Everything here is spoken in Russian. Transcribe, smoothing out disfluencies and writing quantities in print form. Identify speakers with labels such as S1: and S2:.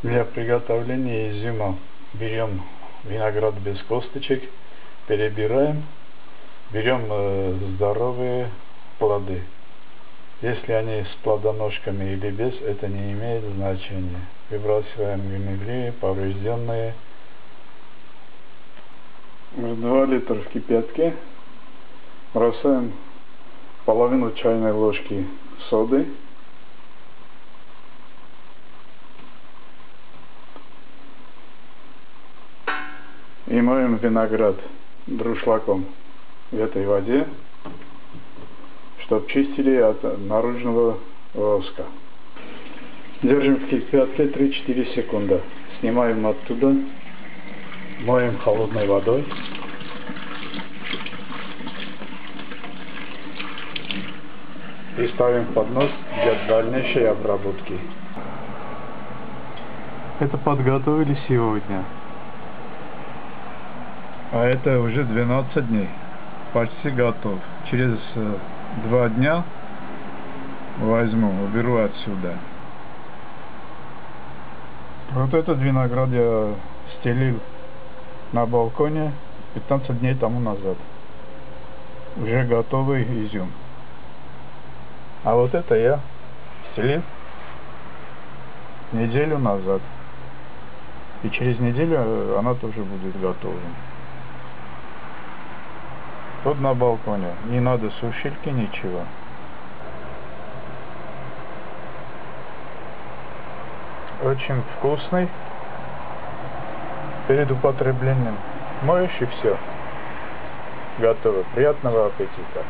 S1: Для приготовления изюма берем виноград без косточек, перебираем, берем здоровые плоды. Если они с плодоножками или без, это не имеет значения. Выбрасываем гнилые, поврежденные. В 2 литра в кипятке бросаем половину чайной ложки соды. И моем виноград друшлаком в этой воде, чтобы чистили от наружного воска. Держим в кипятке 3-4 секунды. Снимаем оттуда, моем холодной водой. И ставим в поднос для дальнейшей обработки. Это подготовили сегодня. А это уже 12 дней. Почти готов. Через 2 дня возьму, уберу отсюда. Вот этот виноград я стелил на балконе 15 дней тому назад. Уже готовый изюм. А вот это я стелил неделю назад. И через неделю она тоже будет готова. Тут на балконе. Не надо сушилки, ничего. Очень вкусный. Перед употреблением моешь и все. Готово. Приятного аппетита.